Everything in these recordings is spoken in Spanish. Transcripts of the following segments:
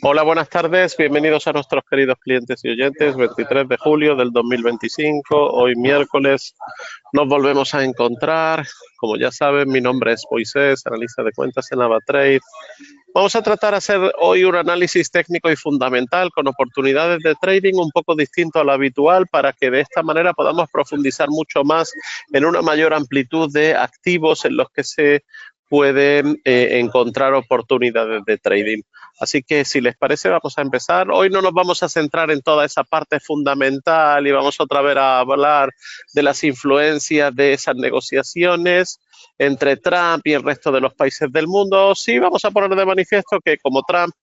Hola, buenas tardes. Bienvenidos a nuestros queridos clientes y oyentes. 23 de julio del 2025, hoy miércoles, nos volvemos a encontrar. Como ya saben, mi nombre es Moisés, analista de cuentas en AvaTrade. Vamos a tratar de hacer hoy un análisis técnico y fundamental con oportunidades de trading un poco distinto a lo habitual para que de esta manera podamos profundizar mucho más en una mayor amplitud de activos en los que se pueden encontrar oportunidades de trading. Así que si les parece vamos a empezar. Hoy no nos vamos a centrar en toda esa parte fundamental y vamos otra vez a hablar de las influencias de esas negociaciones entre Trump y el resto de los países del mundo. Sí, vamos a poner de manifiesto que como Trump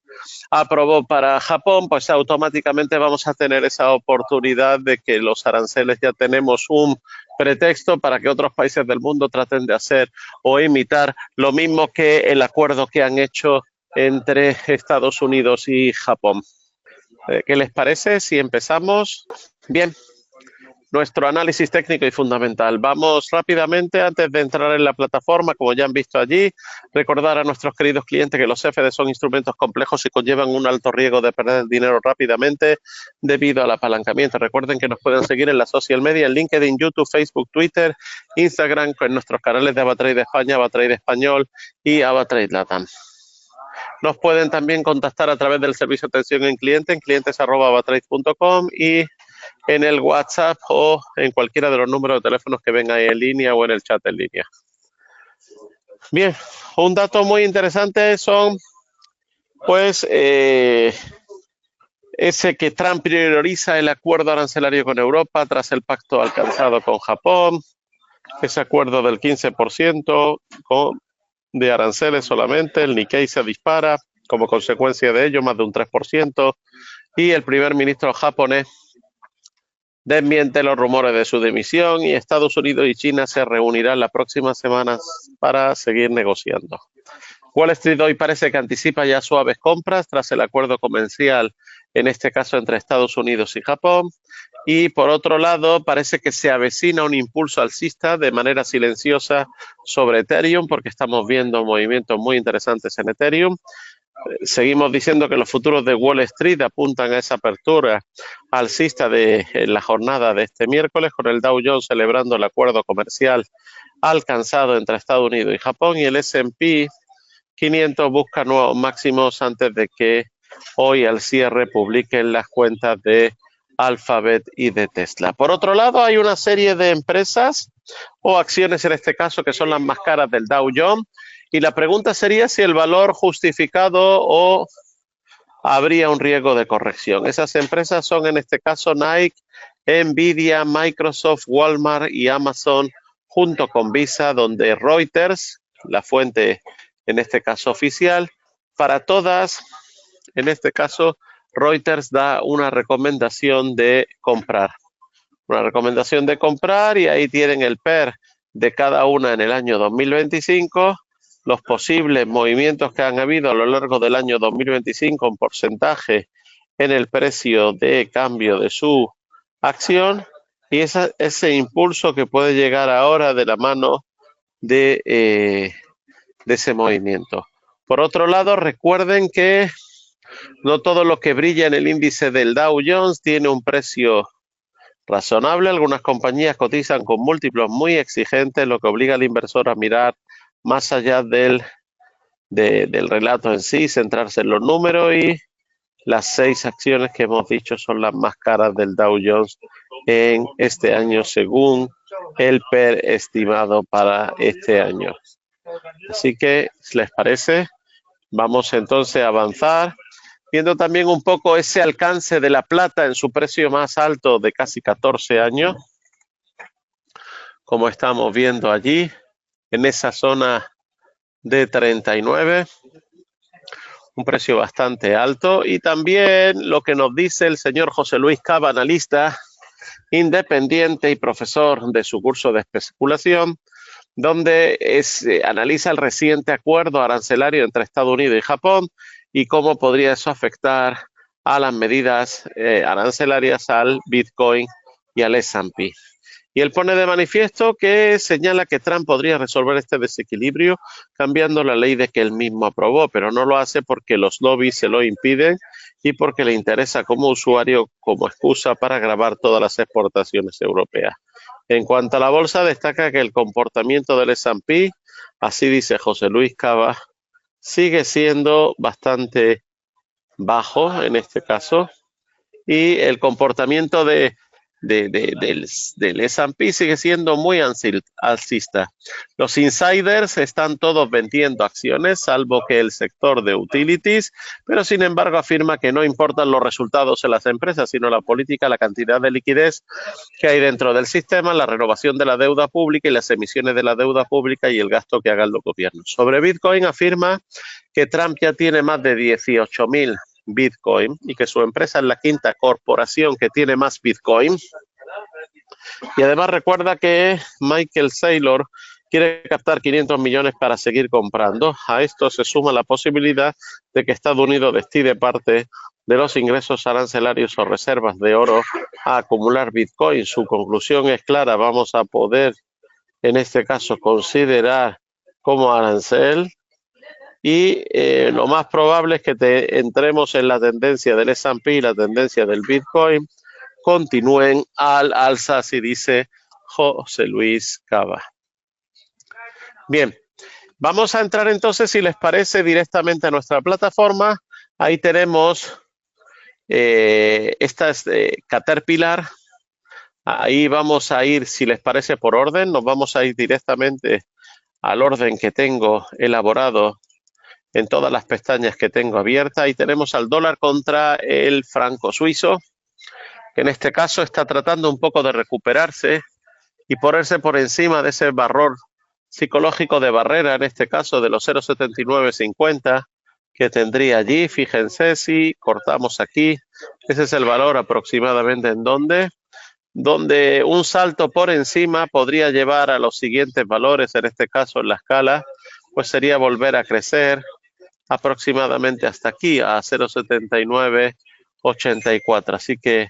aprobó para Japón, pues automáticamente vamos a tener esa oportunidad de que los aranceles ya tenemos un pretexto para que otros países del mundo traten de hacer o imitar lo mismo que el acuerdo que han hecho entre Estados Unidos y Japón. ¿Qué les parece si empezamos? Bien, nuestro análisis técnico y fundamental. Vamos rápidamente, antes de entrar en la plataforma, como ya han visto allí, recordar a nuestros queridos clientes que los CFD son instrumentos complejos y conllevan un alto riesgo de perder dinero rápidamente debido al apalancamiento. Recuerden que nos pueden seguir en la social media, en LinkedIn, YouTube, Facebook, Twitter, Instagram, con nuestros canales de AvaTrade España, AvaTrade Español y AvaTrade Latam. Nos pueden también contactar a través del servicio de atención en cliente, en clientes@avatrade.com y en el WhatsApp o en cualquiera de los números de teléfonos que ven ahí en línea o en el chat en línea. Bien, un dato muy interesante son, pues, ese que Trump prioriza el acuerdo arancelario con Europa tras el pacto alcanzado con Japón, ese acuerdo del 15% de aranceles solamente, el Nikkei se dispara como consecuencia de ello, más de un 3%, y el primer ministro japonés desmiente los rumores de su dimisión y Estados Unidos y China se reunirán las próximas semanas para seguir negociando. Wall Street hoy parece que anticipa ya suaves compras tras el acuerdo comercial, en este caso entre Estados Unidos y Japón. Y por otro lado, parece que se avecina un impulso alcista de manera silenciosa sobre Ethereum, porque estamos viendo movimientos muy interesantes en Ethereum. Seguimos diciendo que los futuros de Wall Street apuntan a esa apertura alcista de la jornada de este miércoles, con el Dow Jones celebrando el acuerdo comercial alcanzado entre Estados Unidos y Japón, y el S&P 500 busca nuevos máximos antes de que hoy al cierre publiquen las cuentas de Alphabet y de Tesla. Por otro lado, hay una serie de empresas o acciones en este caso que son las más caras del Dow Jones, y la pregunta sería si el valor justificado o habría un riesgo de corrección. Esas empresas son en este caso Nike, Nvidia, Microsoft, Walmart y Amazon, junto con Visa, donde Reuters, la fuente en este caso oficial, para todas, en este caso Reuters da una recomendación de comprar. Una recomendación de comprar, y ahí tienen el PER de cada una en el año 2025, los posibles movimientos que han habido a lo largo del año 2025 en porcentaje en el precio de cambio de su acción, y ese impulso que puede llegar ahora de la mano de ese movimiento. Por otro lado, recuerden que no todo lo que brilla en el índice del Dow Jones tiene un precio razonable. Algunas compañías cotizan con múltiplos muy exigentes, lo que obliga al inversor a mirar más allá del relato en sí, centrarse en los números, y las 6 acciones que hemos dicho son las más caras del Dow Jones en este año según el PER estimado para este año. Así que, si les parece, vamos entonces a avanzar, viendo también un poco ese alcance de la plata en su precio más alto de casi 14 años, como estamos viendo allí, en esa zona de 39, un precio bastante alto. Y también lo que nos dice el señor José Luis Cava, analista independiente y profesor de su curso de especulación, donde analiza el reciente acuerdo arancelario entre Estados Unidos y Japón y cómo podría eso afectar a las medidas arancelarias al Bitcoin y al S&P. Y él pone de manifiesto que señala que Trump podría resolver este desequilibrio cambiando la ley de que él mismo aprobó, pero no lo hace porque los lobbies se lo impiden y porque le interesa como usuario como excusa para gravar todas las exportaciones europeas. En cuanto a la bolsa, destaca que el comportamiento del S&P, así dice José Luis Cava, sigue siendo bastante bajo en este caso, y el comportamiento del S&P sigue siendo muy alcista. Los insiders están todos vendiendo acciones, salvo que el sector de utilities, pero sin embargo afirma que no importan los resultados en las empresas, sino la política, la cantidad de liquidez que hay dentro del sistema, la renovación de la deuda pública y las emisiones de la deuda pública y el gasto que hagan los gobiernos. Sobre Bitcoin afirma que Trump ya tiene más de 18.000 Bitcoin y que su empresa es la quinta corporación que tiene más Bitcoin. Y además recuerda que Michael Saylor quiere captar 500 millones para seguir comprando. A esto se suma la posibilidad de que Estados Unidos destine parte de los ingresos arancelarios o reservas de oro a acumular Bitcoin. Su conclusión es clara: vamos a poder, en este caso, considerar como arancel. Y lo más probable es que entremos en la tendencia del S&P y la tendencia del Bitcoin continúen al alza, así dice José Luis Cava. Bien, vamos a entrar entonces, si les parece, directamente a nuestra plataforma. Ahí tenemos esta es Caterpillar. Ahí vamos a ir, si les parece, por orden. Nos vamos a ir directamente al orden que tengo elaborado en todas las pestañas que tengo abiertas. Ahí tenemos al dólar contra el franco suizo, que en este caso está tratando un poco de recuperarse y ponerse por encima de ese valor psicológico de barrera, en este caso de los 0,7950 que tendría allí. Fíjense, si cortamos aquí, ese es el valor aproximadamente en donde un salto por encima podría llevar a los siguientes valores, en este caso en la escala, pues sería volver a crecer aproximadamente hasta aquí, a 0,7984. Así que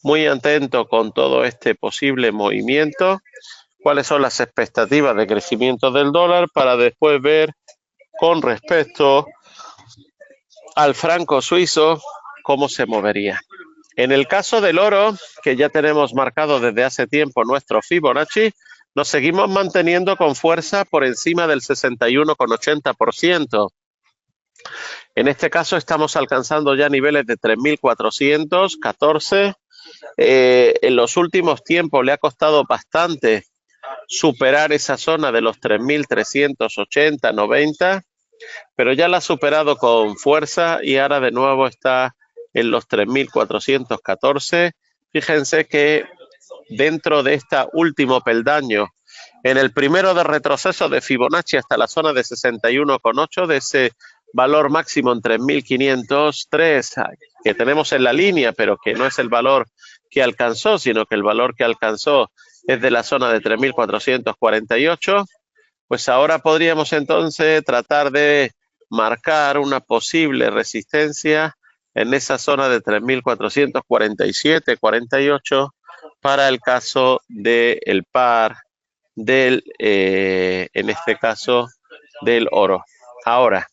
muy atento con todo este posible movimiento, cuáles son las expectativas de crecimiento del dólar, para después ver con respecto al franco suizo cómo se movería. En el caso del oro, que ya tenemos marcado desde hace tiempo nuestro Fibonacci, nos seguimos manteniendo con fuerza por encima del 61,80%. En este caso estamos alcanzando ya niveles de 3.414. En los últimos tiempos le ha costado bastante superar esa zona de los 3.380, 90, pero ya la ha superado con fuerza y ahora de nuevo está en los 3.414. Fíjense que dentro de este último peldaño, en el primero de retroceso de Fibonacci hasta la zona de 61,8, de ese valor máximo en 3.503 que tenemos en la línea, pero que no es el valor que alcanzó, sino que el valor que alcanzó es de la zona de 3.448, pues ahora podríamos entonces tratar de marcar una posible resistencia en esa zona de 3.447, 48 para el caso del par del, en este caso, del oro. Ahora,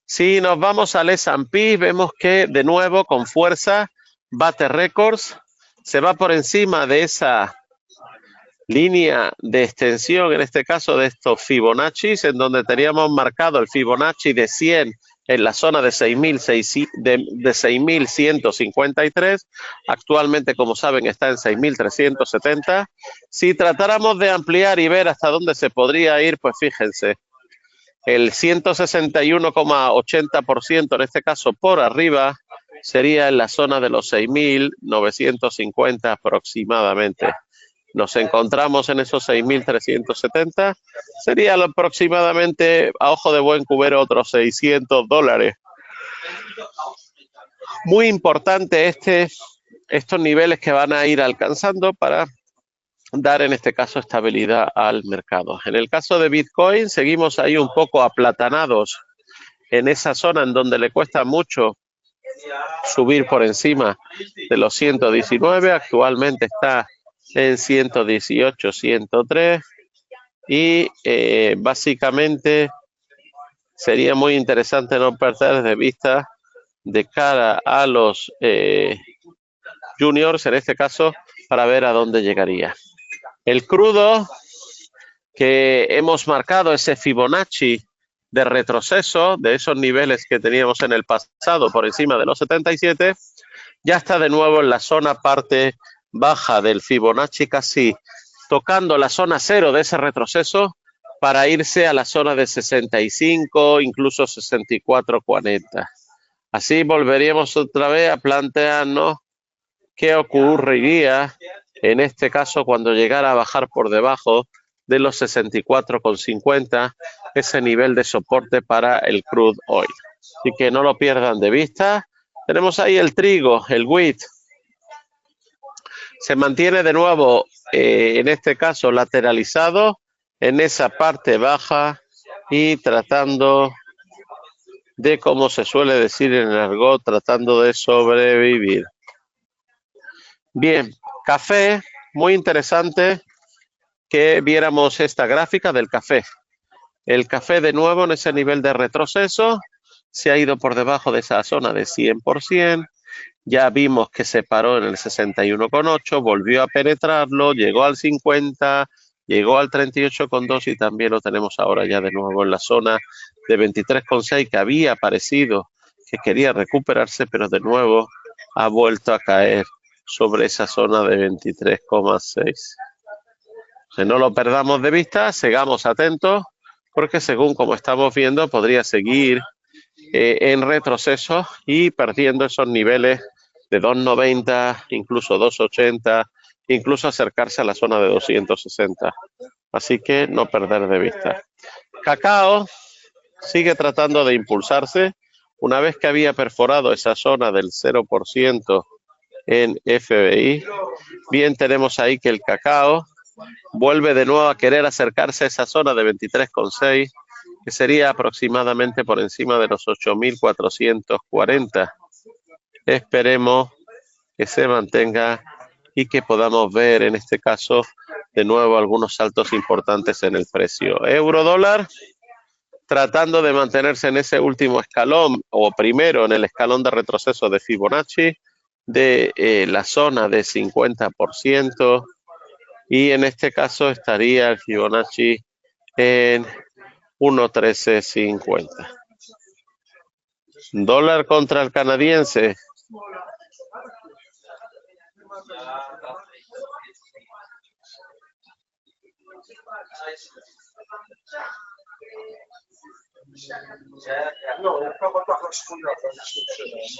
si nos vamos al S&P, vemos que de nuevo con fuerza bate récords, se va por encima de esa línea de extensión, en este caso de estos Fibonacci, en donde teníamos marcado el Fibonacci de 100 en la zona de 6.153, actualmente, como saben, está en 6.370. Si tratáramos de ampliar y ver hasta dónde se podría ir, pues fíjense, el 161,80%, en este caso por arriba, sería en la zona de los 6.950 aproximadamente. Nos encontramos en esos 6.370, sería aproximadamente, a ojo de buen cubero, otros $600. Muy importante estos niveles que van a ir alcanzando para dar en este caso estabilidad al mercado. En el caso de Bitcoin seguimos ahí un poco aplatanados en esa zona en donde le cuesta mucho subir por encima de los 119, actualmente está en 118, 103 y básicamente sería muy interesante no perder de vista de cara a los juniors, en este caso, para ver a dónde llegaría. El crudo, que hemos marcado ese Fibonacci de retroceso de esos niveles que teníamos en el pasado por encima de los 77, ya está de nuevo en la zona parte baja del Fibonacci, casi tocando la zona cero de ese retroceso para irse a la zona de 65, incluso 64,40. Así volveríamos otra vez a plantearnos qué ocurriría en este caso cuando llegara a bajar por debajo de los 64,50, ese nivel de soporte para el crude oil. Así que no lo pierdan de vista. Tenemos ahí el trigo, el wheat. Se mantiene de nuevo, en este caso, lateralizado en esa parte baja y tratando de, como se suele decir en el argot, tratando de sobrevivir. Bien, café, muy interesante que viéramos esta gráfica del café. El café de nuevo en ese nivel de retroceso se ha ido por debajo de esa zona de 100%. Ya vimos que se paró en el 61,8, volvió a penetrarlo, llegó al 50, llegó al 38,2 y también lo tenemos ahora ya de nuevo en la zona de 23,6 que había parecido que quería recuperarse, pero de nuevo ha vuelto a caer sobre esa zona de 23,6. Que no lo perdamos de vista, sigamos atentos, porque según como estamos viendo podría seguir en retroceso y perdiendo esos niveles de 2,90, incluso 2,80, incluso acercarse a la zona de 260. Así que no perder de vista. Cacao sigue tratando de impulsarse. Una vez que había perforado esa zona del 0% en FBI, bien tenemos ahí que el cacao vuelve de nuevo a querer acercarse a esa zona de 23,6, que sería aproximadamente por encima de los 8.440. Esperemos que se mantenga y que podamos ver en este caso de nuevo algunos saltos importantes en el precio. Euro dólar tratando de mantenerse en ese último escalón o primero en el escalón de retroceso de Fibonacci de la zona de 50%. Y en este caso estaría el Fibonacci en 1.1350. Dólar contra el canadiense.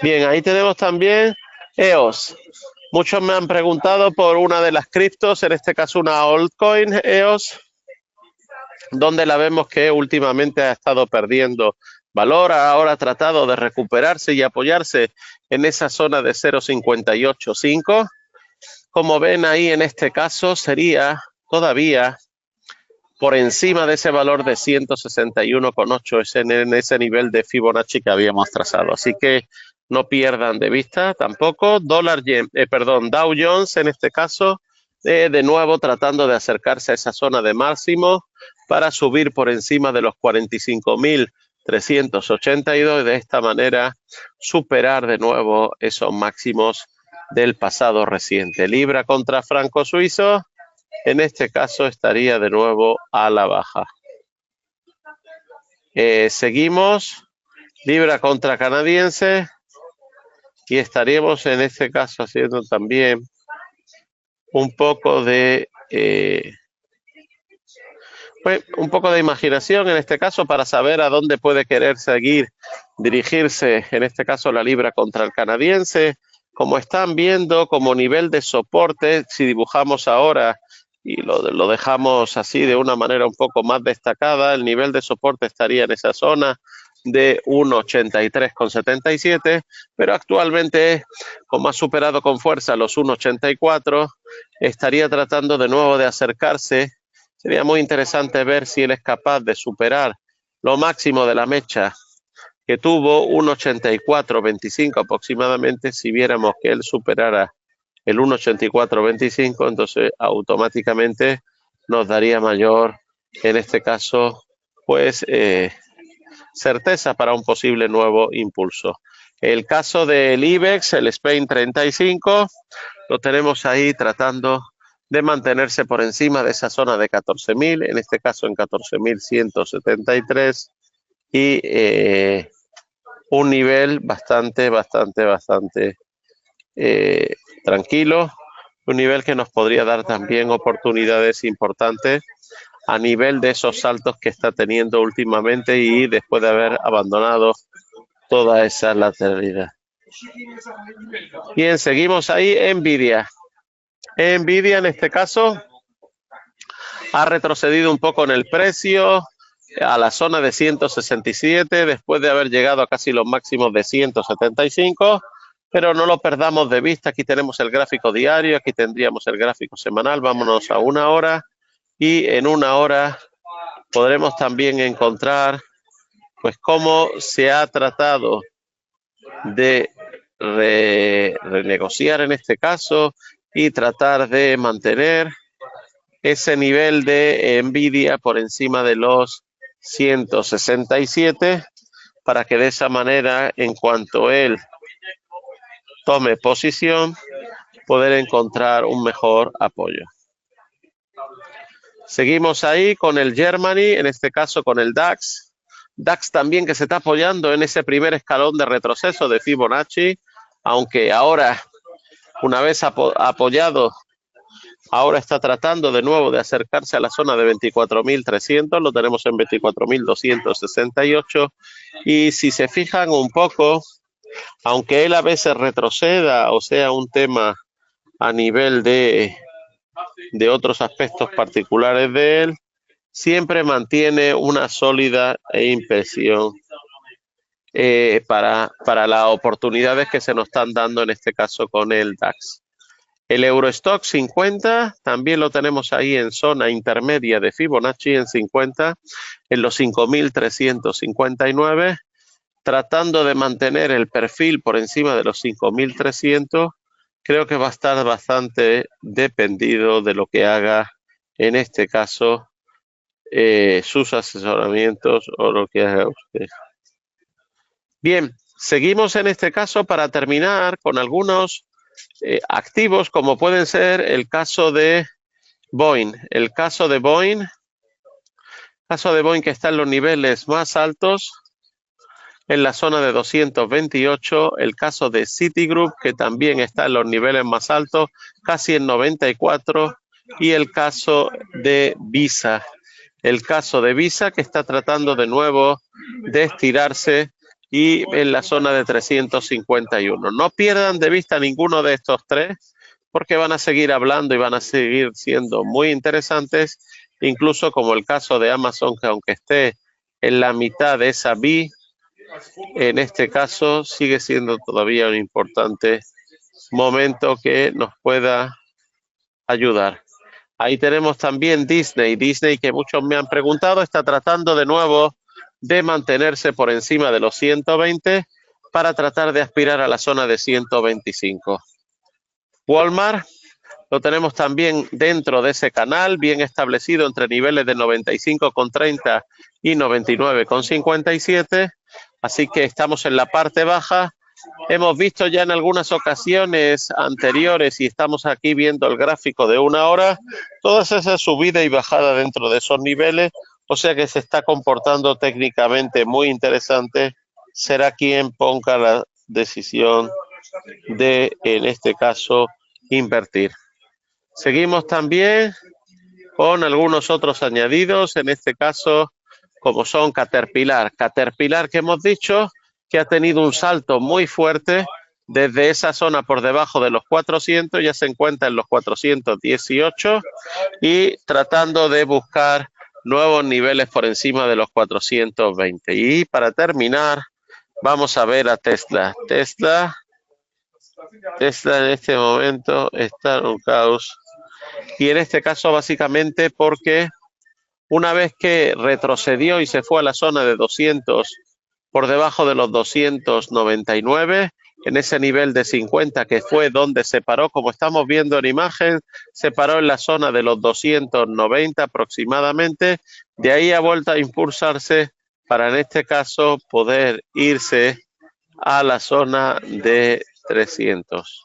Bien, ahí tenemos también EOS. Muchos me han preguntado por una de las criptos, en este caso una altcoin EOS, donde la vemos que últimamente ha estado perdiendo valor, ahora ha tratado de recuperarse y apoyarse en esa zona de 0,585. Como ven ahí en este caso sería todavía por encima de ese valor de 161,8 en ese nivel de Fibonacci que habíamos trazado. Así que no pierdan de vista tampoco. Dow Jones en este caso, de nuevo tratando de acercarse a esa zona de máximo para subir por encima de los 45.382 y de esta manera superar de nuevo esos máximos del pasado reciente. Libra contra franco suizo, en este caso estaría de nuevo a la baja. Seguimos, libra contra canadiense, y estaríamos en este caso haciendo también un poco de imaginación en este caso para saber a dónde puede querer seguir dirigirse, en este caso la libra contra el canadiense. Como están viendo, como nivel de soporte, si dibujamos ahora y lo dejamos así de una manera un poco más destacada, el nivel de soporte estaría en esa zona de 1,83,77, pero actualmente, como ha superado con fuerza los 1,84, estaría tratando de nuevo de acercarse. Sería muy interesante ver si él es capaz de superar lo máximo de la mecha que tuvo 1,8425 aproximadamente. Si viéramos que él superara el 1,8425, entonces automáticamente nos daría mayor, en este caso, pues certeza para un posible nuevo impulso. El caso del IBEX, el Spain 35, lo tenemos ahí tratando de mantenerse por encima de esa zona de 14.000, en este caso en 14.173, y un nivel bastante tranquilo, un nivel que nos podría dar también oportunidades importantes a nivel de esos saltos que está teniendo últimamente y después de haber abandonado toda esa lateralidad. Bien, seguimos ahí. Nvidia en este caso ha retrocedido un poco en el precio a la zona de 167 después de haber llegado a casi los máximos de 175, pero no lo perdamos de vista. Aquí tenemos el gráfico diario, aquí tendríamos el gráfico semanal. Vámonos a una hora y en una hora podremos también encontrar pues cómo se ha tratado de renegociar en este caso y tratar de mantener ese nivel de Nvidia por encima de los 167 para que de esa manera, en cuanto él tome posición, poder encontrar un mejor apoyo. Seguimos ahí con el Germany, en este caso con el DAX. DAX también que se está apoyando en ese primer escalón de retroceso de Fibonacci, aunque ahora, una vez apoyado, ahora está tratando de nuevo de acercarse a la zona de 24.300, lo tenemos en 24.268, y si se fijan un poco, aunque él a veces retroceda, o sea, un tema a nivel de otros aspectos particulares de él, siempre mantiene una sólida impresión para las oportunidades que se nos están dando en este caso con el DAX. El Eurostock 50 también lo tenemos ahí en zona intermedia de Fibonacci en 50, en los 5.359, tratando de mantener el perfil por encima de los 5.300. Creo que va a estar bastante dependido de lo que haga en este caso sus asesoramientos o lo que haga usted. Bien, seguimos en este caso para terminar con algunos activos como pueden ser el caso de Boeing. El caso de Boeing que está en los niveles más altos, en la zona de 228, el caso de Citigroup que también está en los niveles más altos, casi en 94, y el caso de Visa. El caso de Visa que está tratando de nuevo de estirarse y en la zona de 351. No pierdan de vista ninguno de estos tres porque van a seguir hablando y van a seguir siendo muy interesantes, incluso como el caso de Amazon, que aunque esté en la mitad de esa V, en este caso sigue siendo todavía un importante momento que nos pueda ayudar. Ahí tenemos también Disney que muchos me han preguntado, está tratando de nuevo de mantenerse por encima de los 120 para tratar de aspirar a la zona de 125. Walmart lo tenemos también dentro de ese canal, bien establecido entre niveles de 95,30 y 99,57, así que estamos en la parte baja. Hemos visto ya en algunas ocasiones anteriores, y estamos aquí viendo el gráfico de una hora, todas esas subidas y bajadas dentro de esos niveles, o sea que se está comportando técnicamente muy interesante. Será quien ponga la decisión de, en este caso, invertir. Seguimos también con algunos otros añadidos, en este caso, como son Caterpillar que hemos dicho que ha tenido un salto muy fuerte desde esa zona por debajo de los 400, ya se encuentra en los 418 y tratando de buscar nuevos niveles por encima de los 420. Y para terminar, vamos a ver a Tesla. Tesla en este momento está en un caos, y en este caso básicamente porque una vez que retrocedió y se fue a la zona de 200, por debajo de los 299, en ese nivel de 50 que fue donde se paró, como estamos viendo en imagen, se paró en la zona de los 290 aproximadamente, de ahí ha vuelto a impulsarse para en este caso poder irse a la zona de 300.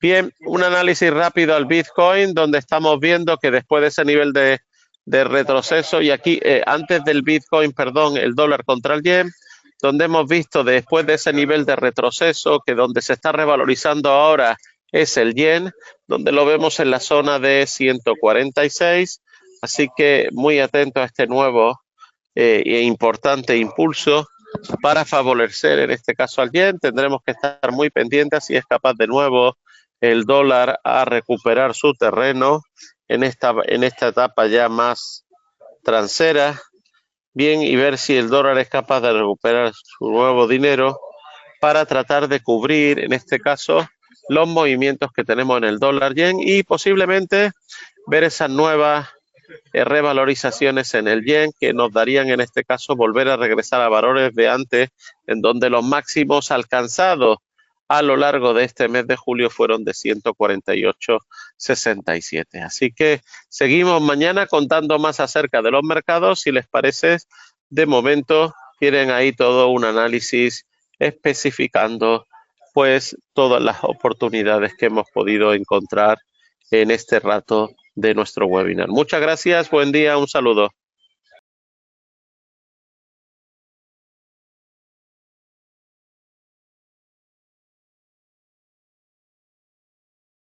Bien, un análisis rápido al Bitcoin, donde estamos viendo que después de ese nivel de retroceso, y aquí antes del Bitcoin, perdón, el dólar contra el yen, donde hemos visto después de ese nivel de retroceso, que donde se está revalorizando ahora es el yen, donde lo vemos en la zona de 146, así que muy atento a este nuevo e importante impulso para favorecer en este caso al yen. Tendremos que estar muy pendientes si es capaz de nuevo el dólar a recuperar su terreno en esta etapa ya más transera. Bien, y ver si el dólar es capaz de recuperar su nuevo dinero para tratar de cubrir, en este caso, los movimientos que tenemos en el dólar yen y posiblemente ver esas nuevas revalorizaciones en el yen que nos darían en este caso volver a regresar a valores de antes, en donde los máximos alcanzados a lo largo de este mes de julio fueron de 148,67. Así que seguimos mañana contando más acerca de los mercados. Si les parece, de momento tienen ahí todo un análisis especificando pues todas las oportunidades que hemos podido encontrar en este rato de nuestro webinar. Muchas gracias, buen día, un saludo.